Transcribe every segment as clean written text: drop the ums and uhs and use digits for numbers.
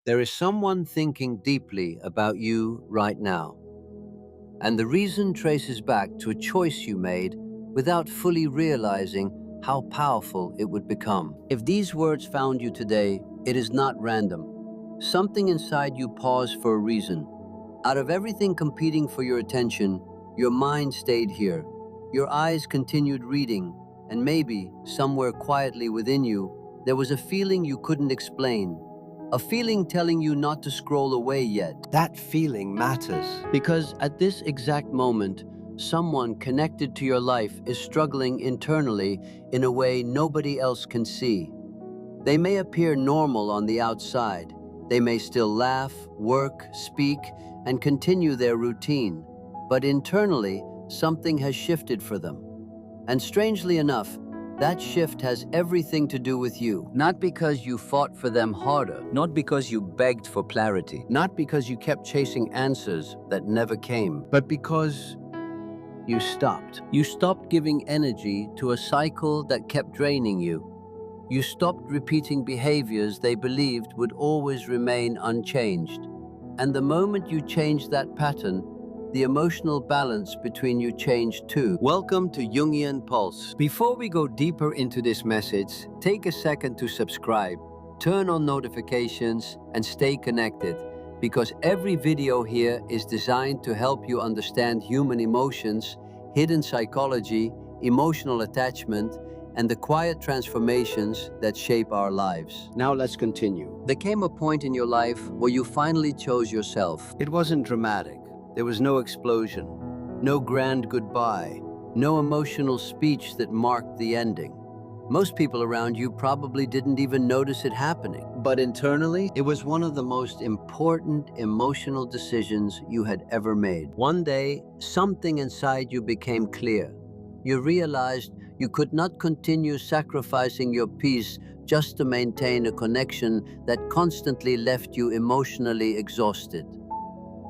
There is someone thinking deeply about you right now, and the reason traces back to a choice you made without fully realizing how powerful it would become. If these words found you today, it is not random. Something inside you paused for a reason. Out of everything competing for your attention, your mind stayed here. Your eyes continued reading, and maybe, somewhere quietly within you, there was a feeling you couldn't explain. A feeling telling you not to scroll away yet. That feeling matters. Because at this exact moment, someone connected to your life is struggling internally in a way nobody else can see. They may appear normal on the outside. They may still laugh, work, speak, and continue their routine. But internally, something has shifted for them. And strangely enough, that shift has everything to do with you. Not because you fought for them harder, not because you begged for clarity, not because you kept chasing answers that never came, but because you stopped. You stopped giving energy to a cycle that kept draining you. You stopped repeating behaviors they believed would always remain unchanged. And the moment you changed that pattern, the emotional balance between you changed too. Welcome to Jungian Pulse. Before we go deeper into this message, take a second to subscribe, turn on notifications, and stay connected, because every video here is designed to help you understand human emotions, hidden psychology, emotional attachment, and the quiet transformations that shape our lives. Now let's continue. There came a point in your life where you finally chose yourself. It wasn't dramatic. There was no explosion, no grand goodbye, no emotional speech that marked the ending. Most people around you probably didn't even notice it happening. But internally, it was one of the most important emotional decisions you had ever made. One day, something inside you became clear. You realized you could not continue sacrificing your peace just to maintain a connection that constantly left you emotionally exhausted.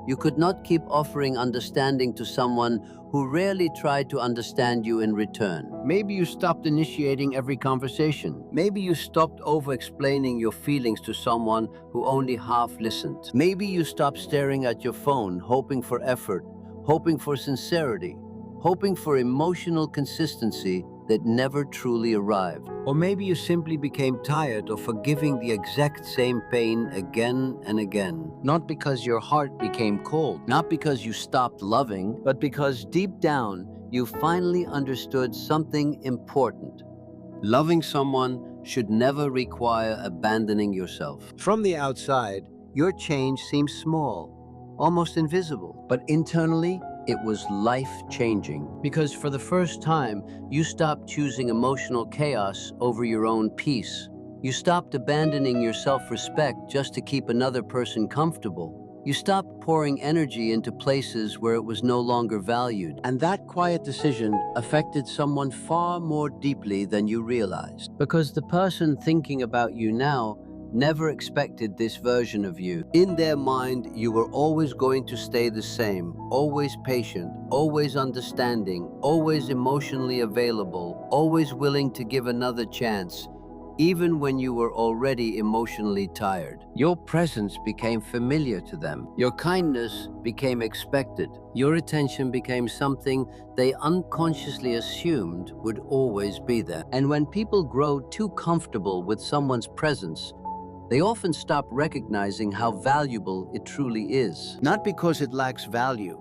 You could not keep offering understanding to someone who rarely tried to understand you in return. Maybe you stopped initiating every conversation. Maybe you stopped over-explaining your feelings to someone who only half listened. Maybe you stopped staring at your phone, hoping for effort, hoping for sincerity, hoping for emotional consistency that never truly arrived. Or maybe you simply became tired of forgiving the exact same pain again and again. Not because your heart became cold, not because you stopped loving, but because deep down you finally understood something important. Loving someone should never require abandoning yourself. From the outside, your change seems small, almost invisible, but internally, it was life-changing, because for the first time, you stopped choosing emotional chaos over your own peace. You stopped abandoning your self-respect just to keep another person comfortable. You stopped pouring energy into places where it was no longer valued. And that quiet decision affected someone far more deeply than you realized. Because the person thinking about you now never expected this version of you. In their mind, you were always going to stay the same, always patient, always understanding, always emotionally available, always willing to give another chance, even when you were already emotionally tired. Your presence became familiar to them. Your kindness became expected. Your attention became something they unconsciously assumed would always be there. And when people grow too comfortable with someone's presence, they often stop recognizing how valuable it truly is. Not because it lacks value,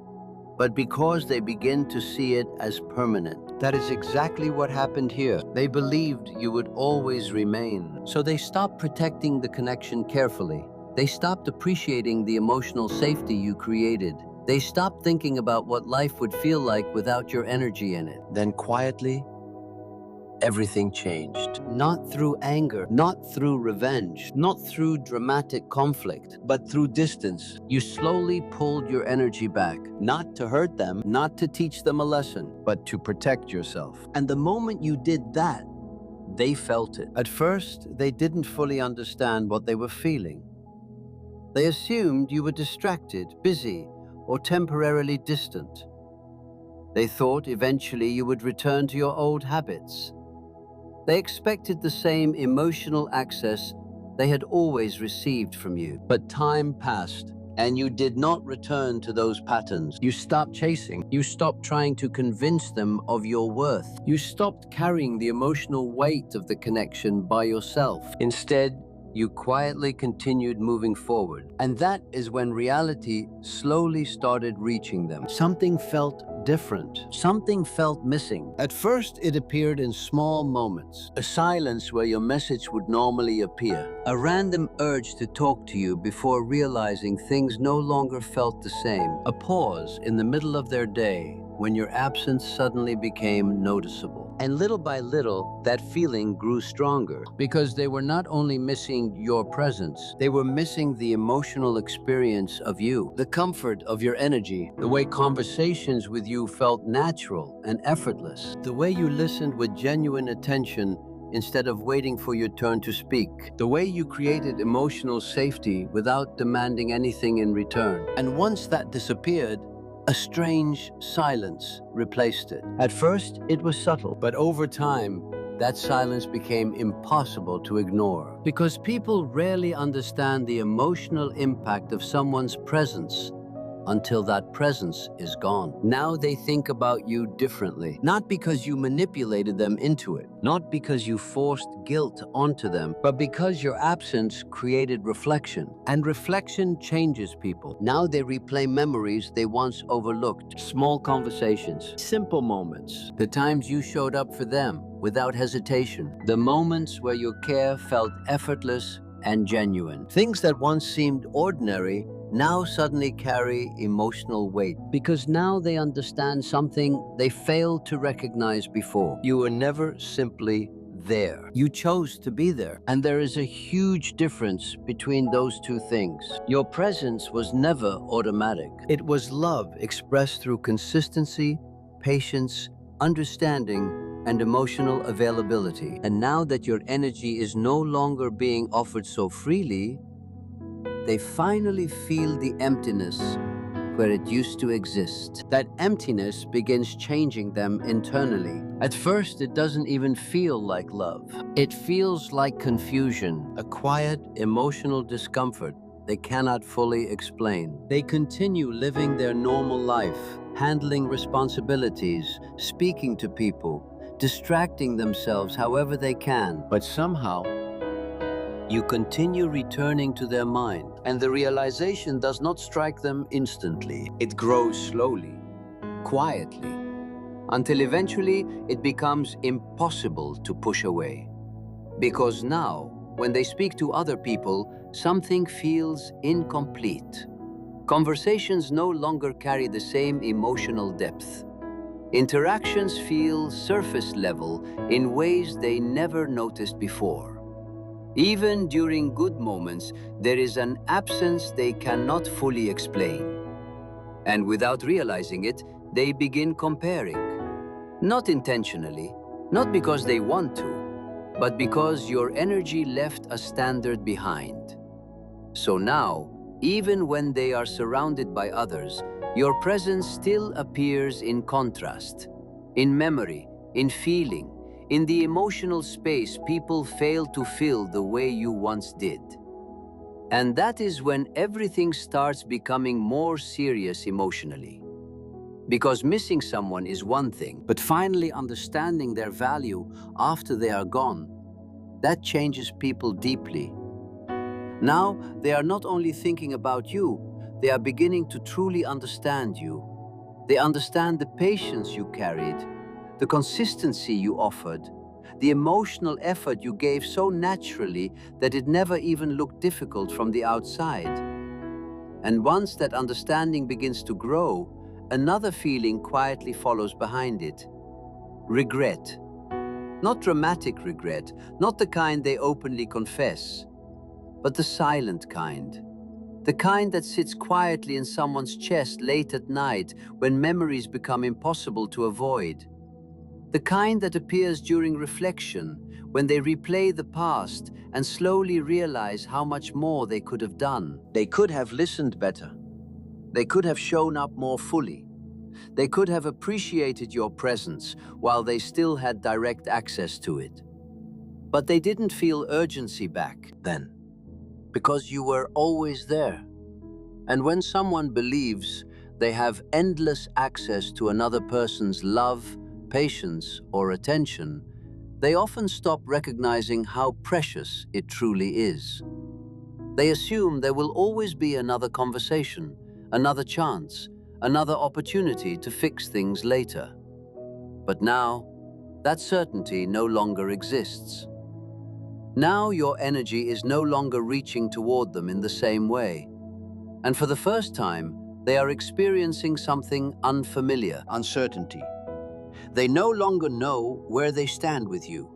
but because they begin to see it as permanent. That is exactly what happened here. They believed you would always remain. So they stopped protecting the connection carefully. They stopped appreciating the emotional safety you created. They stopped thinking about what life would feel like without your energy in it. Then quietly, everything changed. Not through anger, not through revenge, not through dramatic conflict, but through distance. You slowly pulled your energy back, not to hurt them, not to teach them a lesson, but to protect yourself. And the moment you did that, they felt it. At first, they didn't fully understand what they were feeling. They assumed you were distracted, busy, or temporarily distant. They thought eventually you would return to your old habits. They expected the same emotional access they had always received from you. But time passed, and you did not return to those patterns. You stopped chasing. You stopped trying to convince them of your worth. You stopped carrying the emotional weight of the connection by yourself. Instead, you quietly continued moving forward. And that is when reality slowly started reaching them. Something felt different. Something felt missing. At first, it appeared in small moments. A silence where your message would normally appear. A random urge to talk to you before realizing things no longer felt the same. A pause in the middle of their day when your absence suddenly became noticeable. And little by little, that feeling grew stronger because they were not only missing your presence, they were missing the emotional experience of you, the comfort of your energy, the way conversations with you felt natural and effortless, the way you listened with genuine attention instead of waiting for your turn to speak, the way you created emotional safety without demanding anything in return. And once that disappeared, a strange silence replaced it. At first, it was subtle, but over time, that silence became impossible to ignore. Because people rarely understand the emotional impact of someone's presence until that presence is gone. Now they think about you differently, not because you manipulated them into it, not because you forced guilt onto them, but because your absence created reflection. And reflection changes people. Now they replay memories they once overlooked, small conversations, simple moments, the times you showed up for them without hesitation, the moments where your care felt effortless and genuine. Things that once seemed ordinary now suddenly carry emotional weight because now they understand something they failed to recognize before. You were never simply there. You chose to be there. And there is a huge difference between those two things. Your presence was never automatic. It was love expressed through consistency, patience, understanding, and emotional availability. And now that your energy is no longer being offered so freely, they finally feel the emptiness where it used to exist. That emptiness begins changing them internally. At first, it doesn't even feel like love. It feels like confusion, a quiet, emotional discomfort they cannot fully explain. They continue living their normal life, handling responsibilities, speaking to people, distracting themselves however they can. But somehow, you continue returning to their mind, and the realization does not strike them instantly. It grows slowly, quietly, until eventually it becomes impossible to push away. Because now, when they speak to other people, something feels incomplete. Conversations no longer carry the same emotional depth. Interactions feel surface level in ways they never noticed before. Even during good moments, there is an absence they cannot fully explain. And without realizing it, they begin comparing. Not intentionally, not because they want to, but because your energy left a standard behind. So now, even when they are surrounded by others, your presence still appears in contrast, in memory, in feeling, in the emotional space people fail to fill the way you once did. And that is when everything starts becoming more serious emotionally. Because missing someone is one thing, but finally understanding their value after they are gone, that changes people deeply. Now, they are not only thinking about you, they are beginning to truly understand you. They understand the patience you carried, the consistency you offered, the emotional effort you gave so naturally that it never even looked difficult from the outside. And once that understanding begins to grow, another feeling quietly follows behind it. Regret. Not dramatic regret, not the kind they openly confess, but the silent kind. The kind that sits quietly in someone's chest late at night when memories become impossible to avoid. The kind that appears during reflection, when they replay the past and slowly realize how much more they could have done. They could have listened better. They could have shown up more fully. They could have appreciated your presence while they still had direct access to it. But they didn't feel urgency back then. because you were always there. And when someone believes they have endless access to another person's love, patience, or attention, they often stop recognizing how precious it truly is. They assume there will always be another conversation, another chance, another opportunity to fix things later. But now, that certainty no longer exists. Now your energy is no longer reaching toward them in the same way. And for the first time, they are experiencing something unfamiliar: uncertainty. They no longer know where they stand with you.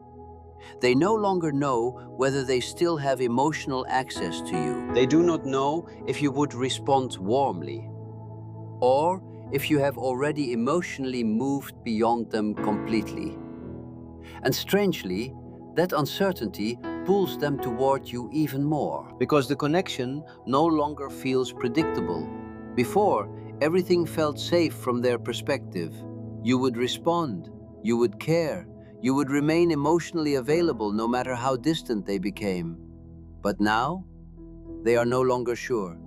They no longer know whether they still have emotional access to you. They do not know if you would respond warmly, or if you have already emotionally moved beyond them completely. And strangely, that uncertainty pulls them toward you even more, because the connection no longer feels predictable. Before, everything felt safe from their perspective. You would respond, you would care, you would remain emotionally available no matter how distant they became. But now, they are no longer sure.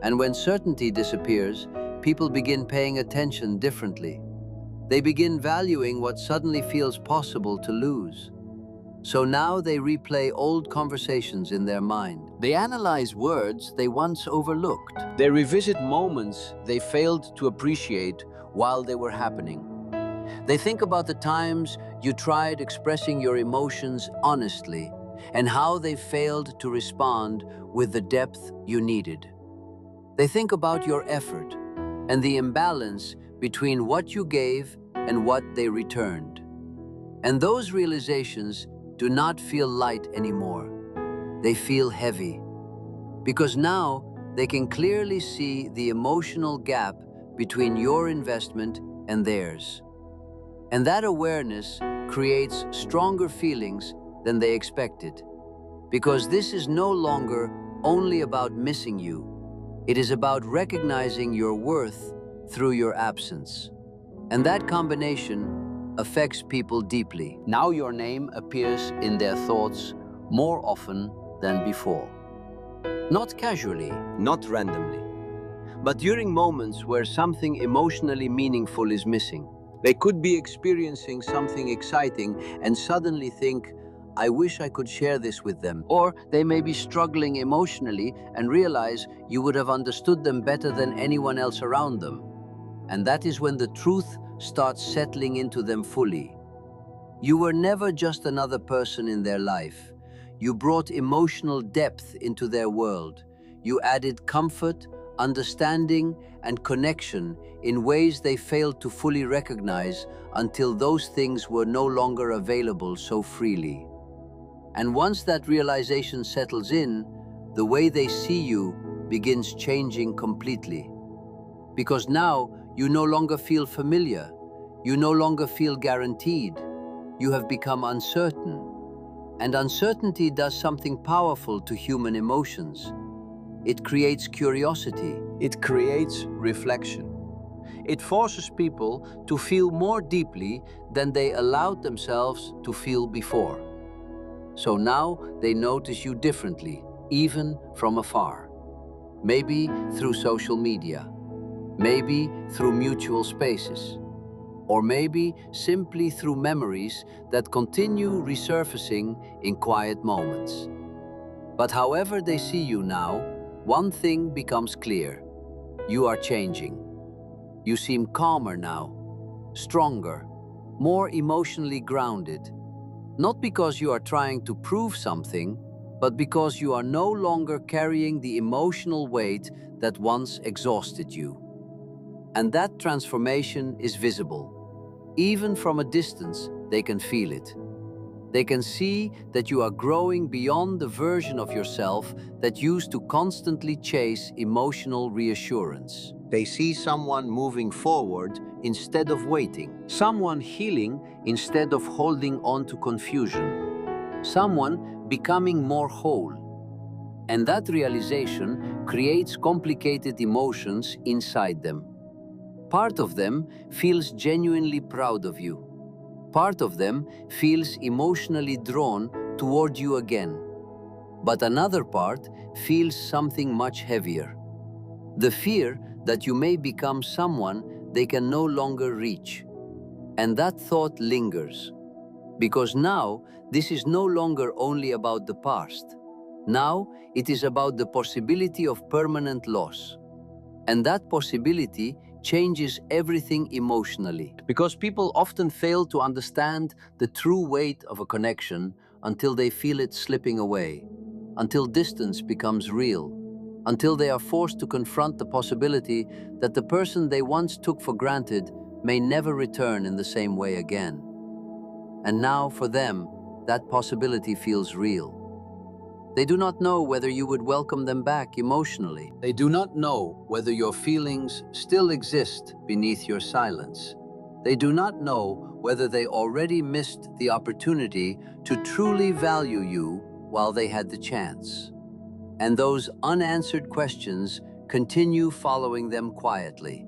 And when certainty disappears, people begin paying attention differently. They begin valuing what suddenly feels possible to lose. So now they replay old conversations in their mind. They analyze words they once overlooked. They revisit moments they failed to appreciate while they were happening. They think about the times you tried expressing your emotions honestly and how they failed to respond with the depth you needed. They think about your effort and the imbalance between what you gave and what they returned. And those realizations do not feel light anymore. They feel heavy, because now they can clearly see the emotional gap between your investment and theirs. And that awareness creates stronger feelings than they expected, because this is no longer only about missing you. It is about recognizing your worth through your absence. And that combination affects people deeply. Now your name appears in their thoughts more often than before. Not casually, not randomly, but during moments where something emotionally meaningful is missing. They could be experiencing something exciting and suddenly think, I wish I could share this with them. Or they may be struggling emotionally and realize you would have understood them better than anyone else around them. And that is when the truth starts settling into them fully. You were never just another person in their life. You brought emotional depth into their world. You added comfort, understanding, and connection in ways they failed to fully recognize until those things were no longer available so freely. And once that realization settles in, the way they see you begins changing completely. Because now you no longer feel familiar. You no longer feel guaranteed. You have become uncertain. And uncertainty does something powerful to human emotions. It creates curiosity. It creates reflection. It forces people to feel more deeply than they allowed themselves to feel before. So now they notice you differently, even from afar. Maybe through social media, maybe through mutual spaces, or maybe simply through memories that continue resurfacing in quiet moments. But however they see you now, one thing becomes clear. You are changing. You seem calmer now, stronger, more emotionally grounded. Not because you are trying to prove something, but because you are no longer carrying the emotional weight that once exhausted you. And that transformation is visible. Even from a distance, they can feel it. They can see that you are growing beyond the version of yourself that used to constantly chase emotional reassurance. They see someone moving forward instead of waiting, someone healing instead of holding on to confusion, someone becoming more whole. And that realization creates complicated emotions inside them. Part of them feels genuinely proud of you. Part of them feels emotionally drawn toward you again. But another part feels something much heavier. The fear that you may become someone they can no longer reach. And that thought lingers. Because now, this is no longer only about the past. Now, it is about the possibility of permanent loss. And that possibility changes everything emotionally. Because people often fail to understand the true weight of a connection until they feel it slipping away, until distance becomes real, until they are forced to confront the possibility that the person they once took for granted may never return in the same way again. And now, for them, that possibility feels real. They do not know whether you would welcome them back emotionally. They do not know whether your feelings still exist beneath your silence. They do not know whether they already missed the opportunity to truly value you while they had the chance. And those unanswered questions continue following them quietly.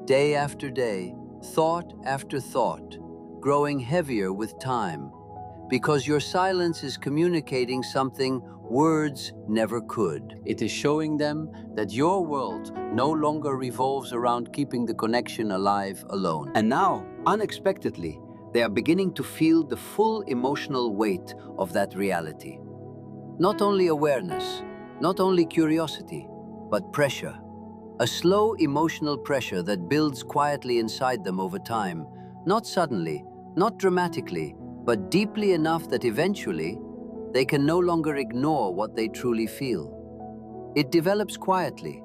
Day after day, thought after thought, growing heavier with time, because your silence is communicating something words never could. It is showing them that your world no longer revolves around keeping the connection alive alone. And now, unexpectedly, they are beginning to feel the full emotional weight of that reality. Not only awareness, not only curiosity, but pressure. A slow emotional pressure that builds quietly inside them over time, not suddenly, not dramatically, but deeply enough that eventually they can no longer ignore what they truly feel. It develops quietly,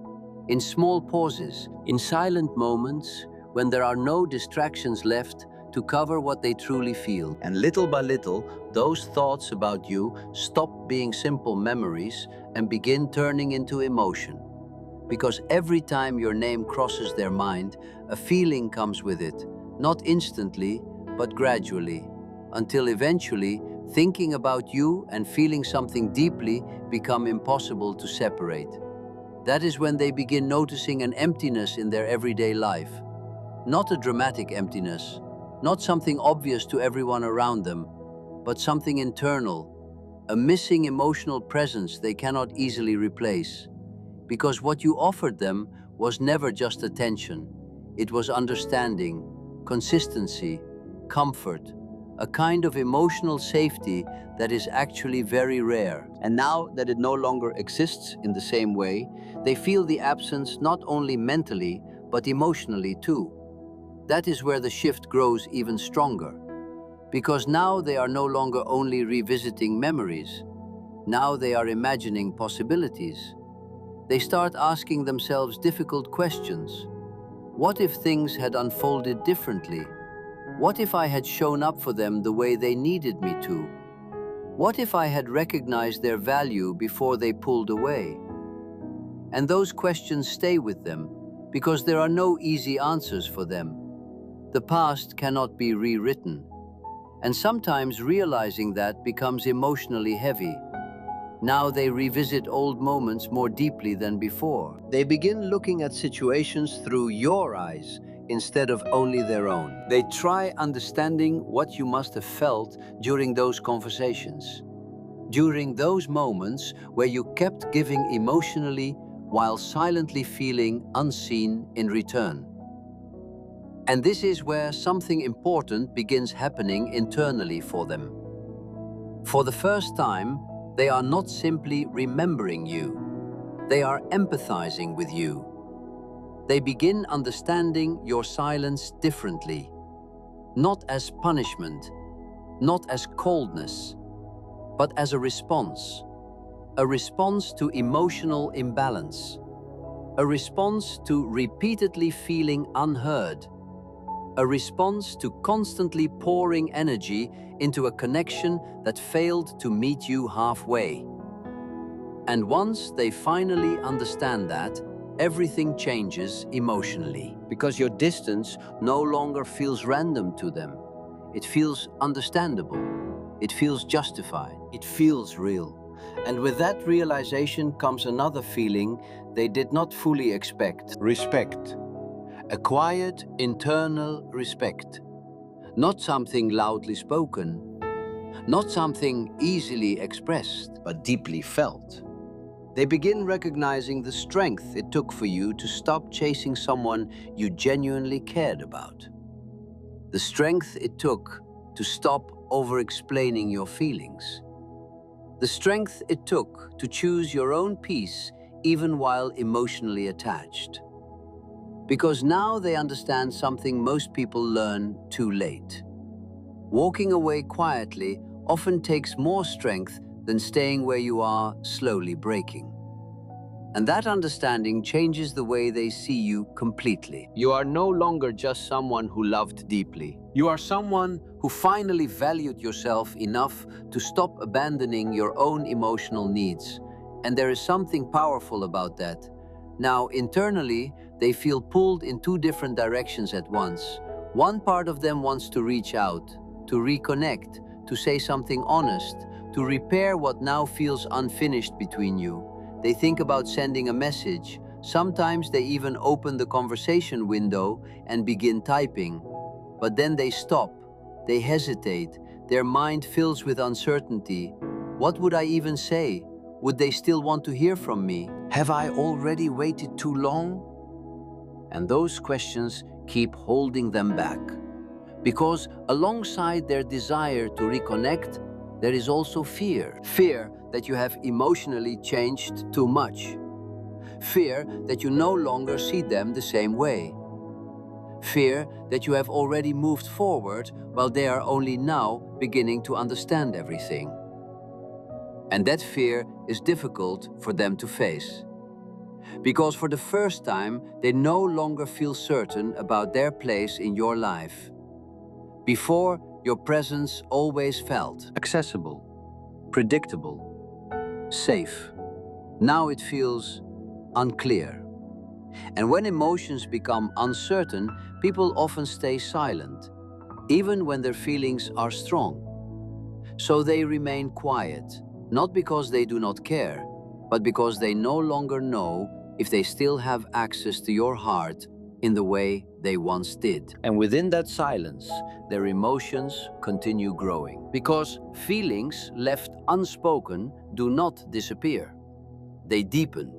in small pauses, in silent moments when there are no distractions left to cover what they truly feel. And little by little, those thoughts about you stop being simple memories and begin turning into emotion. Because every time your name crosses their mind, a feeling comes with it, not instantly, but gradually, until eventually, thinking about you and feeling something deeply become impossible to separate. That is when they begin noticing an emptiness in their everyday life. Not a dramatic emptiness, not something obvious to everyone around them, but something internal, a missing emotional presence they cannot easily replace. Because what you offered them was never just attention. It was understanding, consistency, comfort, a kind of emotional safety that is actually very rare. And now that it no longer exists in the same way, they feel the absence not only mentally, but emotionally too. That is where the shift grows even stronger. Because now they are no longer only revisiting memories. Now they are imagining possibilities. They start asking themselves difficult questions. What if things had unfolded differently? What if I had shown up for them the way they needed me to? What if I had recognized their value before they pulled away? And those questions stay with them because there are no easy answers for them. The past cannot be rewritten. And sometimes realizing that becomes emotionally heavy. Now they revisit old moments more deeply than before. They begin looking at situations through your eyes instead of only their own. They try understanding what you must have felt during those conversations. During those moments where you kept giving emotionally while silently feeling unseen in return. And this is where something important begins happening internally for them. For the first time, they are not simply remembering you. They are empathizing with you. They begin understanding your silence differently, not as punishment, not as coldness, but as a response to emotional imbalance, a response to repeatedly feeling unheard, a response to constantly pouring energy into a connection that failed to meet you halfway. And once they finally understand that, everything changes emotionally. Because your distance no longer feels random to them. It feels understandable. It feels justified. It feels real. And with that realization comes another feeling they did not fully expect. Respect. A quiet, internal respect. Not something loudly spoken. not something easily expressed, but deeply felt. They begin recognizing the strength it took for you to stop chasing someone you genuinely cared about. The strength it took to stop over-explaining your feelings. The strength it took to choose your own peace even while emotionally attached. Because now they understand something most people learn too late. Walking away quietly often takes more strength than staying where you are, slowly breaking. And that understanding changes the way they see you completely. You are no longer just someone who loved deeply. You are someone who finally valued yourself enough to stop abandoning your own emotional needs. And there is something powerful about that. Now, internally, they feel pulled in two different directions at once. One part of them wants to reach out, to reconnect, to say something honest, to repair what now feels unfinished between you. They think about sending a message. Sometimes they even open the conversation window and begin typing. But then they stop. They hesitate. Their mind fills with uncertainty. What would I even say? Would they still want to hear from me? Have I already waited too long? And those questions keep holding them back. Because alongside their desire to reconnect, there is also fear. Fear that you have emotionally changed too much. Fear that you no longer see them the same way. Fear that you have already moved forward while they are only now beginning to understand everything. And that fear is difficult for them to face. Because for the first time, they no longer feel certain about their place in your life. Before, your presence always felt accessible, predictable, safe. Now it feels unclear. And when emotions become uncertain, people often stay silent, even when their feelings are strong. So they remain quiet, not because they do not care, but because they no longer know if they still have access to your heart in the way they once did. And within that silence, their emotions continue growing. Because feelings left unspoken do not disappear. They deepen.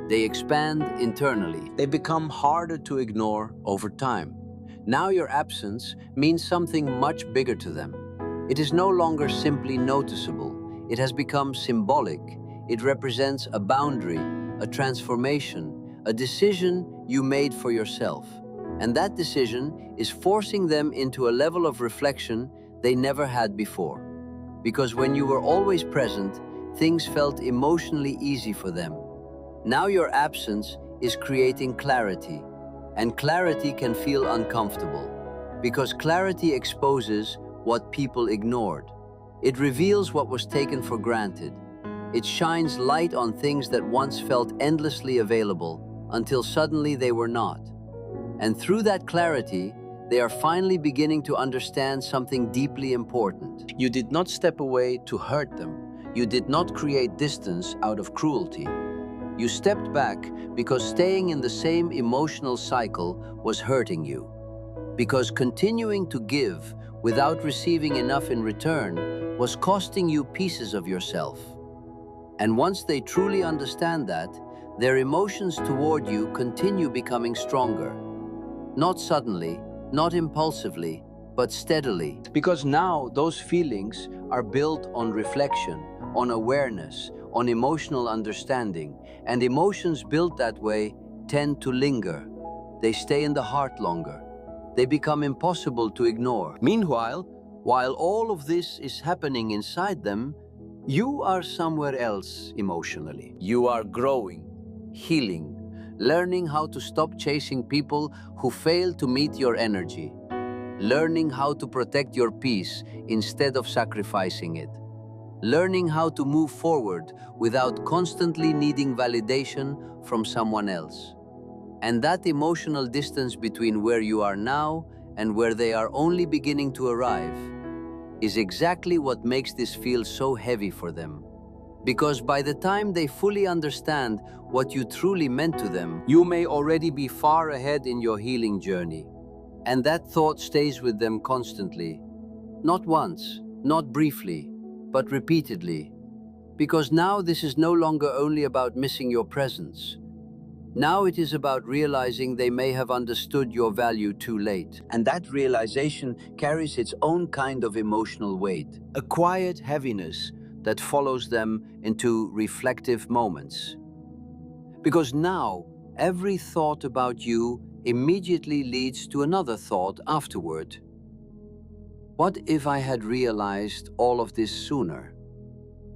They expand internally. They become harder to ignore over time. Now your absence means something much bigger to them. It is no longer simply noticeable. It has become symbolic. It represents a boundary, a transformation, a decision you made for yourself. And that decision is forcing them into a level of reflection they never had before. Because when you were always present, things felt emotionally easy for them. Now your absence is creating clarity, and clarity can feel uncomfortable, because clarity exposes what people ignored. It reveals what was taken for granted. It shines light on things that once felt endlessly available, until suddenly they were not. And through that clarity, they are finally beginning to understand something deeply important. You did not step away to hurt them. You did not create distance out of cruelty. You stepped back because staying in the same emotional cycle was hurting you. Because continuing to give without receiving enough in return was costing you pieces of yourself. And once they truly understand that, their emotions toward you continue becoming stronger. Not suddenly, not impulsively, but steadily. Because now those feelings are built on reflection, on awareness, on emotional understanding. And emotions built that way tend to linger. They stay in the heart longer. They become impossible to ignore. Meanwhile, while all of this is happening inside them, you are somewhere else emotionally. You are growing, healing, learning how to stop chasing people who fail to meet your energy, learning how to protect your peace instead of sacrificing it, learning how to move forward without constantly needing validation from someone else. And that emotional distance between where you are now and where they are only beginning to arrive is exactly what makes this feel so heavy for them. Because by the time they fully understand what you truly meant to them, you may already be far ahead in your healing journey. And that thought stays with them constantly. Not once, not briefly, but repeatedly. Because now this is no longer only about missing your presence. Now it is about realizing they may have understood your value too late. And that realization carries its own kind of emotional weight, a quiet heaviness that follows them into reflective moments. Because now, every thought about you immediately leads to another thought afterward. What if I had realized all of this sooner?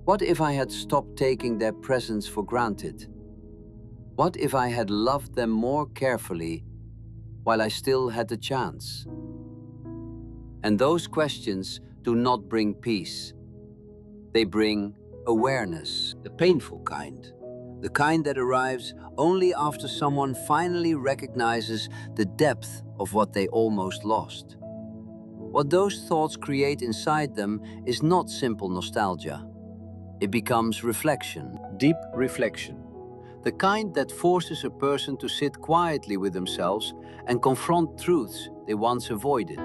What if I had stopped taking their presence for granted? What if I had loved them more carefully while I still had the chance? And those questions do not bring peace. They bring awareness, the painful kind. The kind that arrives only after someone finally recognizes the depth of what they almost lost. What those thoughts create inside them is not simple nostalgia. It becomes reflection, deep reflection. The kind that forces a person to sit quietly with themselves and confront truths they once avoided.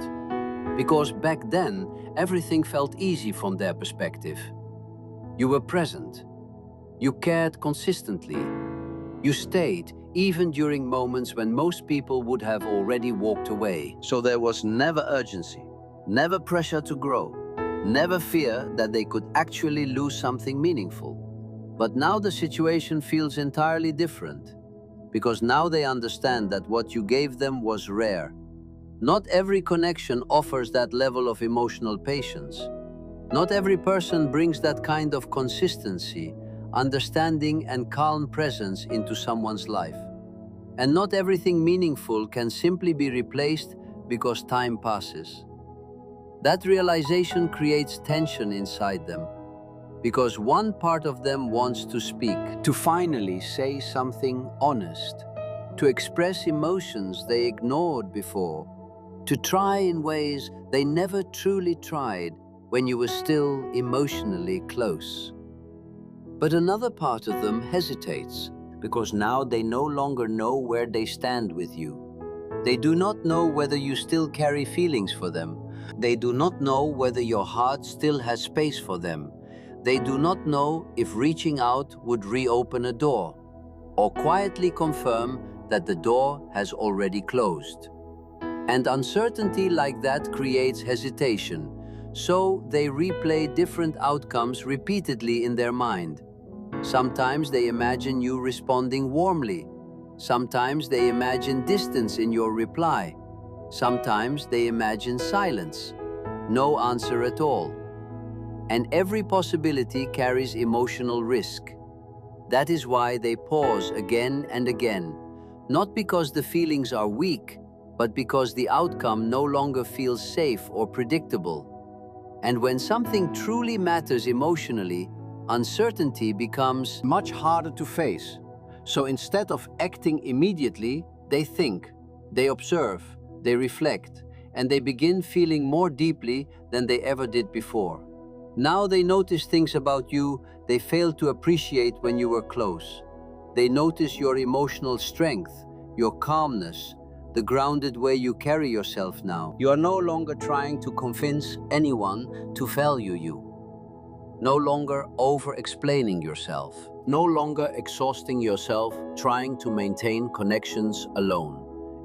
Because back then, everything felt easy from their perspective. You were present. You cared consistently. You stayed, even during moments when most people would have already walked away. So there was never urgency, never pressure to grow, never fear that they could actually lose something meaningful. But now the situation feels entirely different, because now they understand that what you gave them was rare. Not every connection offers that level of emotional patience. Not every person brings that kind of consistency, understanding, and calm presence into someone's life. And not everything meaningful can simply be replaced because time passes. That realization creates tension inside them, because one part of them wants to speak, to finally say something honest, to express emotions they ignored before, to try in ways they never truly tried when you were still emotionally close. But another part of them hesitates, because now they no longer know where they stand with you. They do not know whether you still carry feelings for them. They do not know whether your heart still has space for them. They do not know if reaching out would reopen a door, or quietly confirm that the door has already closed. And uncertainty like that creates hesitation, so they replay different outcomes repeatedly in their mind. Sometimes they imagine you responding warmly. Sometimes they imagine distance in your reply. Sometimes they imagine silence, no answer at all. And every possibility carries emotional risk. That is why they pause again and again, not because the feelings are weak, but because the outcome no longer feels safe or predictable. And when something truly matters emotionally, uncertainty becomes much harder to face. So instead of acting immediately, they think, they observe, they reflect, and they begin feeling more deeply than they ever did before. Now they notice things about you they failed to appreciate when you were close. They notice your emotional strength, your calmness, the grounded way you carry yourself now. You are no longer trying to convince anyone to value you. No longer over-explaining yourself. No longer exhausting yourself trying to maintain connections alone.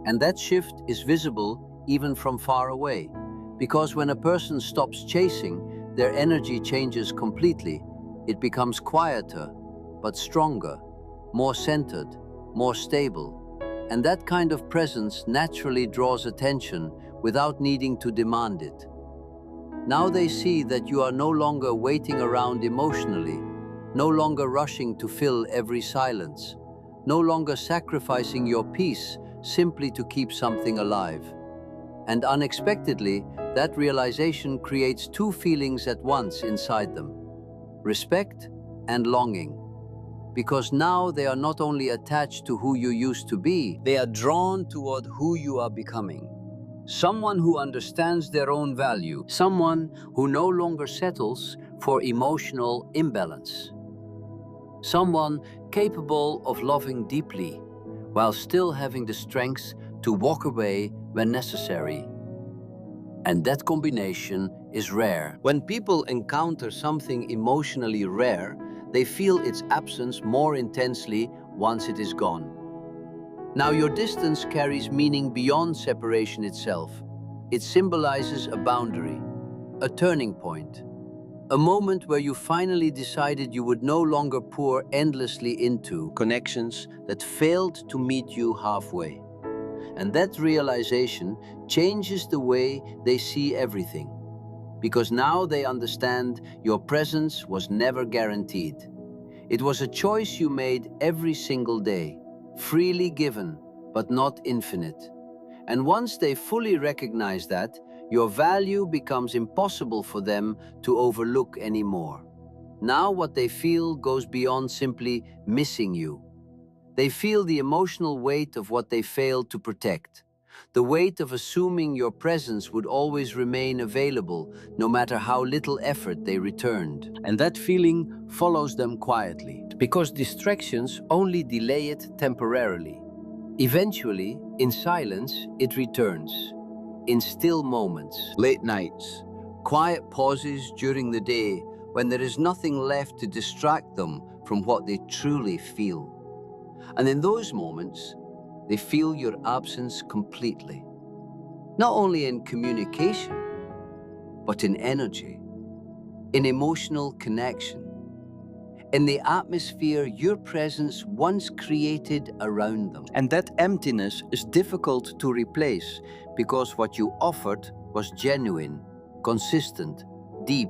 And that shift is visible even from far away. Because when a person stops chasing, their energy changes completely. It becomes quieter, but stronger, more centered, more stable. And that kind of presence naturally draws attention without needing to demand it. Now they see that you are no longer waiting around emotionally, no longer rushing to fill every silence, no longer sacrificing your peace simply to keep something alive. And unexpectedly, that realization creates two feelings at once inside them: respect and longing. Because now they are not only attached to who you used to be, they are drawn toward who you are becoming. Someone who understands their own value, someone who no longer settles for emotional imbalance. Someone capable of loving deeply, while still having the strength to walk away when necessary. And that combination is rare. When people encounter something emotionally rare, they feel its absence more intensely once it is gone. Now, your distance carries meaning beyond separation itself. It symbolizes a boundary, a turning point, a moment where you finally decided you would no longer pour endlessly into connections that failed to meet you halfway. And that realization changes the way they see everything, because now they understand your presence was never guaranteed. It was a choice you made every single day, freely given, but not infinite. And once they fully recognize that, your value becomes impossible for them to overlook anymore. Now what they feel goes beyond simply missing you. They feel the emotional weight of what they failed to protect, the weight of assuming your presence would always remain available, no matter how little effort they returned. And that feeling follows them quietly, because distractions only delay it temporarily. Eventually, in silence, it returns. In still moments, late nights, quiet pauses during the day when there is nothing left to distract them from what they truly feel. And in those moments, they feel your absence completely. Not only in communication, but in energy, in emotional connection, in the atmosphere your presence once created around them. And that emptiness is difficult to replace because what you offered was genuine, consistent, deep,